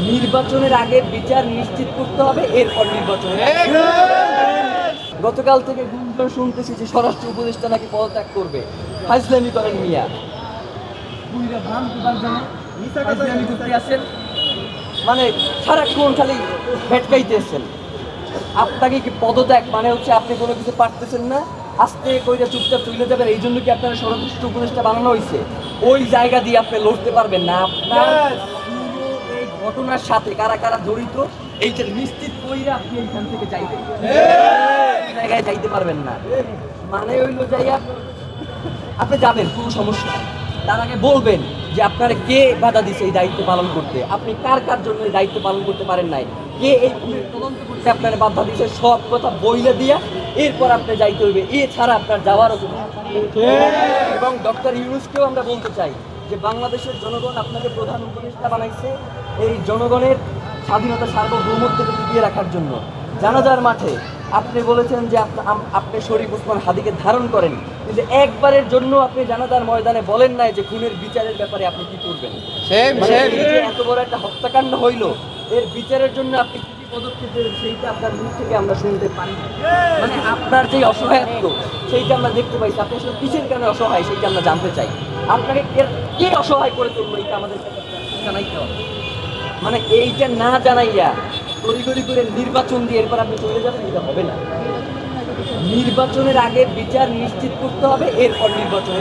নির্বাচনের আগে বিচার নিশ্চিত করতে হবে, এরপর নির্বাচন। গতকাল থেকে গুঞ্জন শুনতেছি যে স্বরাষ্ট্র উপদেষ্টা নাকি পদত্যাগ করবে। ফাজলামি করেন মিয়া, ফাজলামি করতে আসেন, মানে সারাক্ষণ খালি ভেটকাইতেছেন। আপনাকে কি পদত্যাগ মানে হচ্ছে আপনি কোনো কিছু পারতেছেন না, আস্তে কইরা চুপচাপ চলে যাবেন, এই জন্য কি আপনার স্বরাষ্ট্র উপদেষ্টা বানানো হয়েছে? ওই জায়গা দিয়ে আপনি লড়তে পারবেন না। আপনার এই ঘটনার সাথে কারা কারা জড়িত এইটা নিশ্চিত কইরা আপনি এইখান থেকে যাইবেন, জায়গায় যাইতে পারবেন না। মানে হইলো যাইয়া আপনি যাবেন, কোনো সমস্যা নেই। তার আগে বলবেন যে আপনার কে বাধা দিছে এই দায়িত্ব পালন করতে, আপনি কার কার জন্য এই দায়িত্ব পালন করতে পারেন নাই, কে এই খুনের তদন্ত করতে আপনার বাধা দিছে, সব কথা বইলে দিয়া এরপর আপনি যাইতে হইবে। এছাড়া আপনার যাওয়ারও কোনো। এবং ডক্টর ইউনূসকেও আমরা বলতে চাই যে বাংলাদেশের জনগণ আপনাকে প্রধান উপদেষ্টা বানাইছে এই জনগণের স্বাধীনতা সার্বভৌমত্বকে টিকিয়ে রাখার জন্য। জানাজার মাঠে আপনি বলেছেন যে আপনি শরীফ ওসমান হাদিকে ধারণ করেন, কিন্তু একবারের জন্য আপনি জানাজার ময়দানে বলেন নাই যে খুনের বিচারের ব্যাপারে আপনি কি করবেন। মানে এই যে এত বড় একটা হত্যাকাণ্ড হইল, এর বিচারের জন্য আপনি কি কি পদক্ষেপ নেবেন সেইটা আপনার মুখ থেকে আমরা শুনতে পারি। মানে আপনার যে অসহায়ত্ব সেইটা আমরা দেখতে পাইছি, আপনি আসলে কিসের কারণে অসহায় সেইটা আমরা জানতে চাই। আপনাকে কে অসহায় করে তুললো এইটা আমাদের জানাইতে হবে। মানে এইটা না জানাইয়া তড়িঘড়ি করে নির্বাচন দিয়ে এরপর আপনি চলে যাবেন, এটা হবে না। নির্বাচনের আগে বিচার নিশ্চিত করতে হবে, এরপর নির্বাচন।